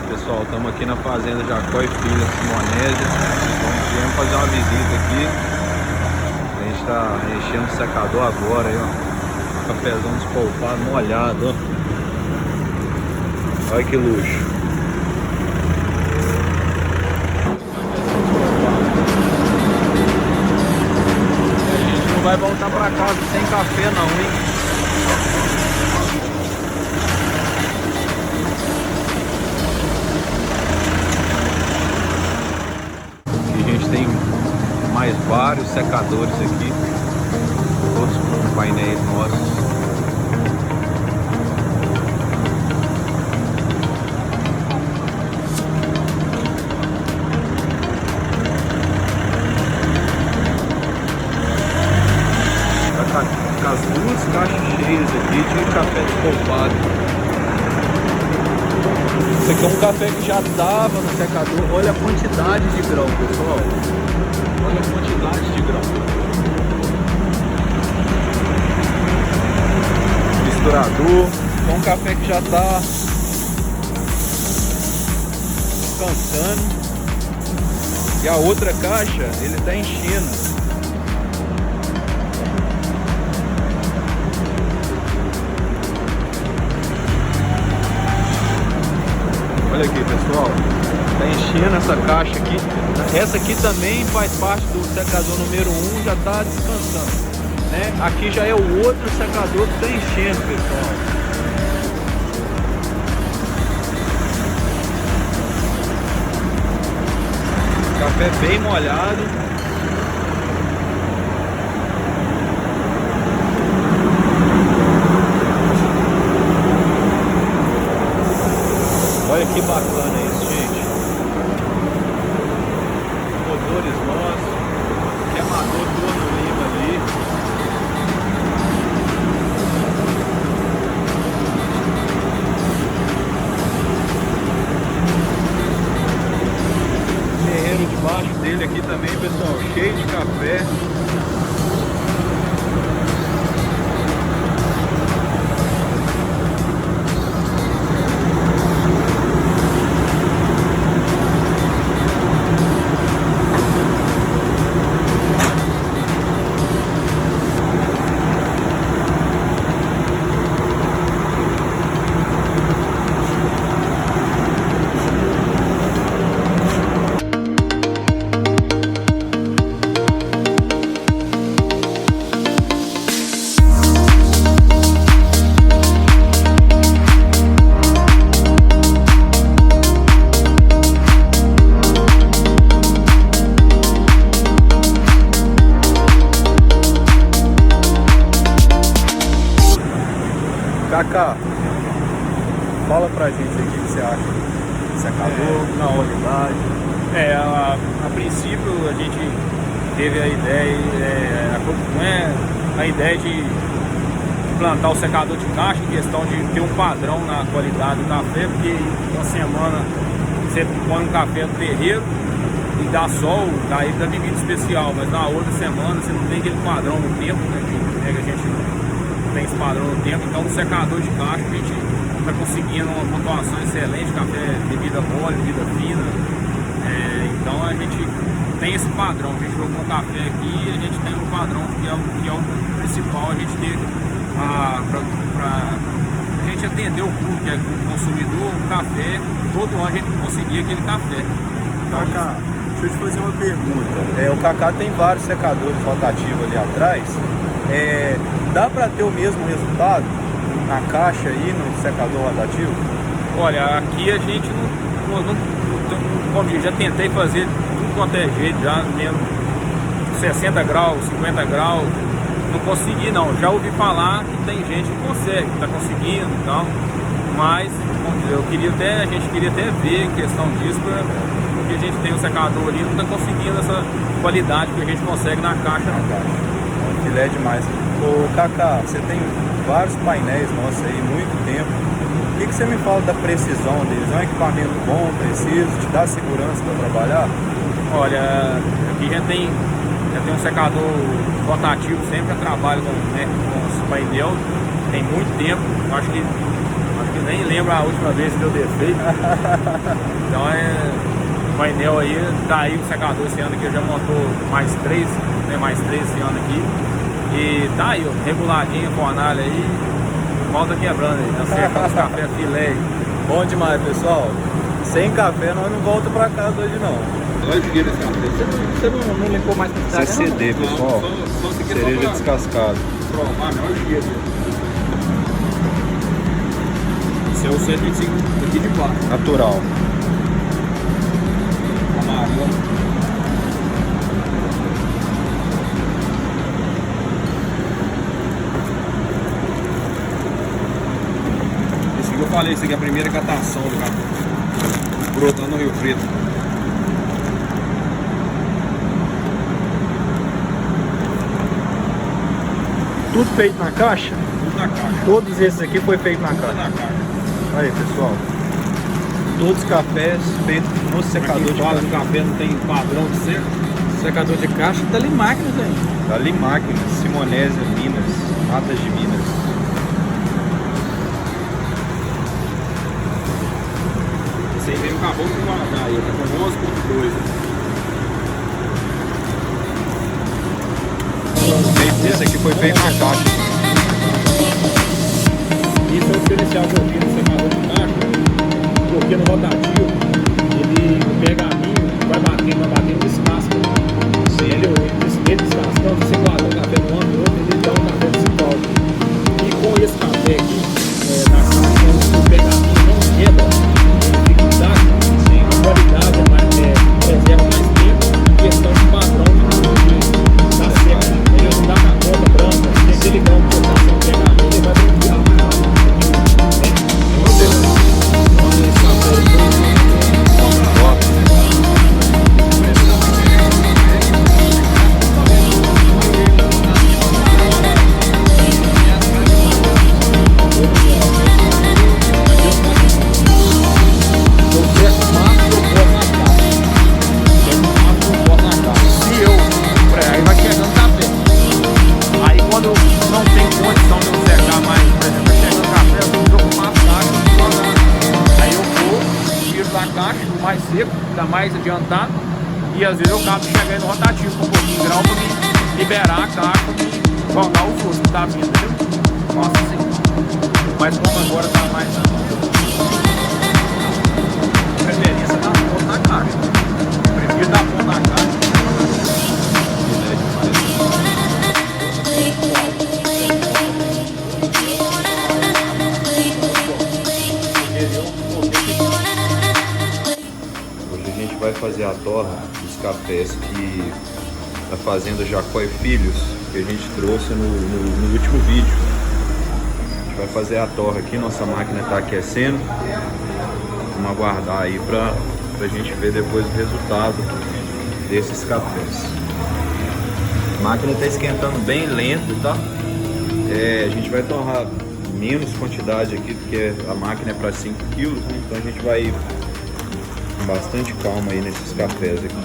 Pessoal, estamos aqui na fazenda Jacó e Filha, Simonésia. Então viemos fazer uma visita aqui. A gente está enchendo o secador agora aí, ó. Cafezão despolpado, molhado, ó. Olha que luxo. A gente não vai voltar pra casa sem café não, hein? Tem mais vários secadores aqui, todos com painéis nossos. Tá com as duas caixas cheias aqui de café despolpado. Esse aqui é um café que já estava no secador. Olha a quantidade de grão, pessoal. Olha a quantidade de grão. Misturador. É um café que já está descansando. E a outra caixa, ele está enchendo. Olha aqui, pessoal, tá enchendo essa caixa aqui. Essa aqui também faz parte do secador número 1, já tá descansando, né? Aqui já é o outro secador que tá enchendo, pessoal. Café bem molhado. Olha que bacana isso, gente. Motores nossos. Queimador todo limpo ali. Terreiro debaixo dele aqui também, pessoal. Cheio de café. Cacá, fala pra gente aqui o que você acha do secador, na unidade. A princípio a gente teve a ideia, não é a ideia de implantar o secador de caixa, em questão de ter um padrão na qualidade do café, porque uma semana você põe um café no terreiro e dá sol, daí dá bebida especial, mas na outra semana você não tem aquele padrão no tempo, né, que a gente tem esse padrão no tempo. Então no secador de caixa a gente está conseguindo uma pontuação excelente, café, bebida mole, bebida fina. Então a gente tem esse padrão, a gente jogou um café aqui e a gente tem um padrão que é o principal, a gente ter para a gente atender o público, que é o consumidor, o café, todo ano a gente conseguir aquele café. Então, Cacá, deixa eu te fazer uma pergunta. O Cacá tem vários secadores rotativos ali atrás. Dá para ter o mesmo resultado na caixa e no secador rotativo? Olha, aqui a gente como eu já tentei fazer tudo quanto é jeito, já mesmo 60 graus, 50 graus, não consegui não. Já ouvi falar que tem gente que consegue, que está conseguindo e tal, mas a gente queria até ver em questão disso, porque a gente tem um secador ali, não está conseguindo essa qualidade que a gente consegue na caixa. Filé demais. Ô Cacá, você tem vários painéis nossos aí, muito tempo. O que você me fala da precisão deles? É um equipamento bom, preciso, te dá segurança para trabalhar? Olha, aqui já tem um secador rotativo, sempre trabalho com os painéis, tem muito tempo. Acho que que nem lembro a última vez que eu defeito. Então o painel aí, tá aí o secador esse ano aqui, já montou mais 3, né, mais 3 esse ano aqui. E tá aí, ó, reguladinho, fornalha aí, volta quebrando aí, tá certo? Os café filé. Bom demais, pessoal. Sem café nós não voltamos pra casa hoje não. Olha o esse café. Você não limpou mais pra cidade? CCD, pessoal. Cereja descascada. Pronto, olha o giro. Esse é o 125 aqui de plástico. Natural. Amarelo. Esse que eu falei, esse aqui é a primeira catação do café. Brotando no Rio Preto. Tudo feito na caixa? Tudo na caixa. Todos esses aqui foi feito na Tudo caixa. na caixa. Aí, pessoal. Todos os cafés feitos no secador de caixa. caixa. O café não tem padrão de ser. Secador de caixa da Limáquinas aí. Da Limáquinas, Simonésia, Minas, Matas de Minas. Esse aí mesmo acabou com o Guaraná aí, tá com 11.2. Esse aqui foi feito na caixa. Isso é o diferencial que eu vi no secador de caixa, porque no rotativo, ele, o pergaminho vai batendo descasca. Ele descascando, você guarda o café no ano, ele dá um café desigual. E com esse café aqui, na caixa, o pergaminho não quebra, ele fica intacto, a qualidade é mais, preserva mais tempo, a questão de padrão de tá seco. Ele não dá na conta branca, tem aquele grão que está sem pergaminho, ele vai brincar mais rápido. Mais seco, tá mais adiantado, e às vezes eu acabo de chegar aí no rotativo com um pouquinho de grau para me liberar a caixa, para me jogar o fluxo que tá vindo, entendeu? Nossa, assim. Mas como agora tá mais preferência da ponta na caixa. Prefiro dar ponta na caixa. Vai fazer a torra dos cafés que da fazenda Jacó e Filhos, que a gente trouxe no último vídeo. A gente vai fazer a torra aqui, nossa máquina está aquecendo. Vamos aguardar aí para a gente ver depois o resultado desses cafés. A máquina está esquentando bem lento, tá? A gente vai torrar menos quantidade aqui, porque a máquina é para 5 kg, né? Então a gente vai bastante calma aí nesses cafés aqui.